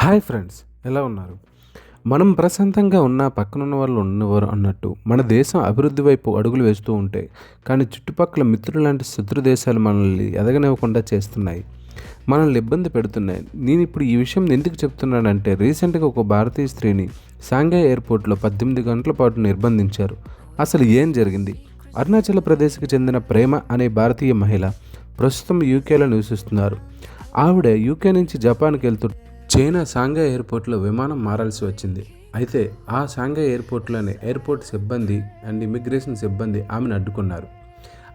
Hi friends, ఎలా ఉన్నారు? మనం ప్రశాంతంగా ఉన్న పక్కనున్న వాళ్ళు ఉన్నవారు అన్నట్టు మన దేశం అభివృద్ధి వైపు అడుగులు వేస్తూ ఉంటే కానీ చుట్టుపక్కల మిత్రులు లాంటి శత్రు దేశాలు మనల్ని ఎదగనివ్వకుండా చేస్తున్నాయి, మనల్ని ఇబ్బంది పెడుతున్నాయి. నేను ఇప్పుడు ఈ విషయం ఎందుకు చెప్తున్నానంటే, రీసెంట్గా ఒక భారతీయ స్త్రీని షాంఘై ఎయిర్పోర్ట్లో 18 గంటల పాటు నిర్బంధించారు. అసలు ఏం జరిగింది? అరుణాచల్ ప్రదేశ్కి చెందిన ప్రేమ అనే భారతీయ మహిళ ప్రస్తుతం యూకేలో నివసిస్తున్నారు. ఆవిడ యూకే నుంచి జపాన్కి వెళ్తూ చైనా షాంఘై ఎయిర్పోర్ట్లో విమానం మారాల్సి వచ్చింది. అయితే ఆ షాంఘై ఎయిర్పోర్ట్లోనే ఎయిర్పోర్ట్ సిబ్బంది అండ్ ఇమిగ్రేషన్ సిబ్బంది ఆమెను అడ్డుకున్నారు.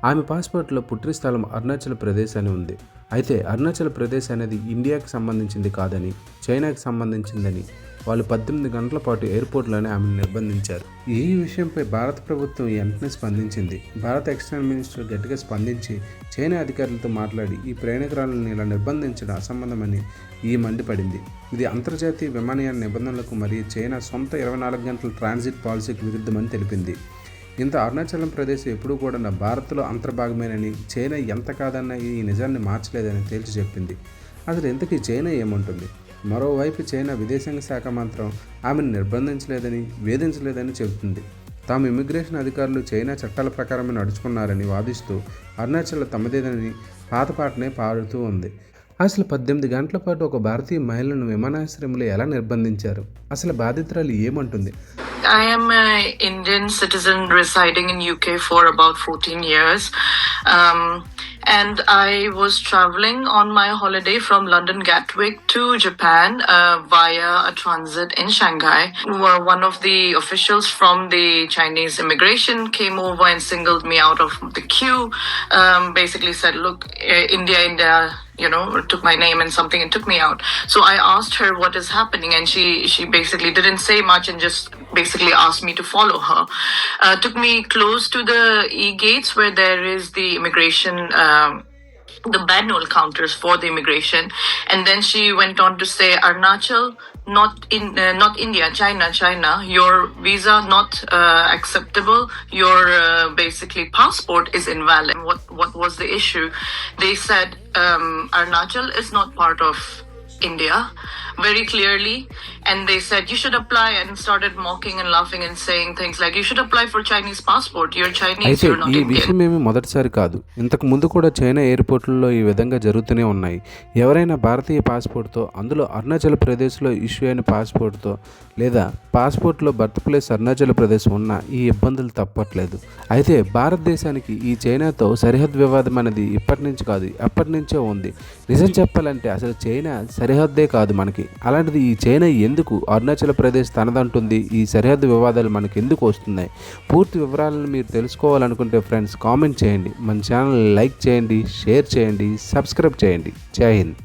ఆమె పాస్పోర్ట్లో పుట్టిన స్థలం అరుణాచల్ ప్రదేశ్ అని ఉంది. అయితే అరుణాచల్ ప్రదేశ్ అనేది ఇండియాకి సంబంధించింది కాదని, చైనాకి సంబంధించిందని వాళ్ళు 18 గంటల పాటు ఎయిర్పోర్ట్లోనే ఆమెను నిర్బంధించారు. ఈ విషయంపై భారత ప్రభుత్వం వెంటనే స్పందించింది. భారత ఎక్స్టర్నల్ మినిస్టర్ గట్టిగా స్పందించి చైనా అధికారులతో మాట్లాడి ఈ ప్రయాణికురాలను ఇలా నిర్బంధించడం అసంబద్ధమని మండిపడింది. ఇది అంతర్జాతీయ విమానయాన నిబంధనలకు మరియు చైనా సొంత 24 గంటల ట్రాన్సిట్ పాలసీకి విరుద్ధమని తెలిపింది. ఇంత అరుణాచలం ప్రదేశ్ ఎప్పుడూ కూడా భారత్లో అంతర్భాగమేనని, చైనా ఎంత కాదన్న ఈ నిజాన్ని మార్చలేదని తేల్చి చెప్పింది. అసలు ఇంతకీ చైనా ఏమంటుంది? మరోవైపు చైనా విదేశాంగ శాఖ మాత్రం ఆమెను నిర్బంధించలేదని, వేధించలేదని చెబుతుంది. తాము ఇమిగ్రేషన్ అధికారులు చైనా చట్టాల ప్రకారమే నడుచుకున్నారని వాదిస్తూ అరుణాచల్ తమదేదని పాతపాటనే పాడుతూ ఉంది. అసలు 18 గంటల పాటు ఒక భారతీయ మహిళను విమానాశ్రయంలో ఎలా నిర్బంధించారు? అసలు బాధితురాలు ఏమంటుంది? I am an Indian citizen residing in UK for about 14 years. And I was traveling on my holiday from London Gatwick to Japan via a transit in Shanghai. One of the officials from the Chinese immigration came over and singled me out of the queue. Basically said, look, India, took my name and something and took me out. So I asked her what is happening, and she basically didn't say much and just basically asked me to follow her. Took me close to the e-gates where there is the immigration, the manual counters for the immigration, and then she went on to say, Arunachal, not India, China, your visa not acceptable, your basically passport is invalid. What was the issue? They said Arunachal is not part of India very clearly, and they said you should apply, and started mocking and laughing and saying things like you should apply for Chinese passport, you're Chinese, you're not Indian. ఈ విషయం ఏమీ మొదటిసారి కాదు. ఇంతకు ముందు కూడా China ఎయిర్పోర్ట్లలో ఈ విధంగా జరుగుతూనే ఉన్నాయి. ఎవరైనా భారతీయ పాస్పోర్ట్తో, అందులో అరుణాచల్ ప్రదేశ్లో ఇష్యూ అయిన పాస్పోర్ట్తో లేదా పాస్పోర్ట్లో బర్త్ ప్లేస్ అరుణాచల్ ప్రదేశ్ ఉన్న ఈ ఇబ్బందులు తప్పట్లేదు. అయితే భారతదేశానికి ఈ చైనాతో సరిహద్దు వివాదం అనేది ఇప్పటి నుంచి కాదు, ఎప్పటి నుంచో ఉంది. నిజం చెప్పాలంటే అసలు చైనా సరిహద్దే కాదు మనకి. అలాంటిది ఈ చైనా ఎందుకు అరుణాచల్ ప్రదేశ్ తనదంటుంది? ఈ సరిహద్దు వివాదాలు మనకు ఎందుకు వస్తున్నాయి? పూర్తి వివరాలను మీరు తెలుసుకోవాలనుకుంటే ఫ్రెండ్స్ కామెంట్ చేయండి, మన ఛానల్ లైక్ చేయండి, షేర్ చేయండి, సబ్స్క్రైబ్ చేయండి. జై హింద్.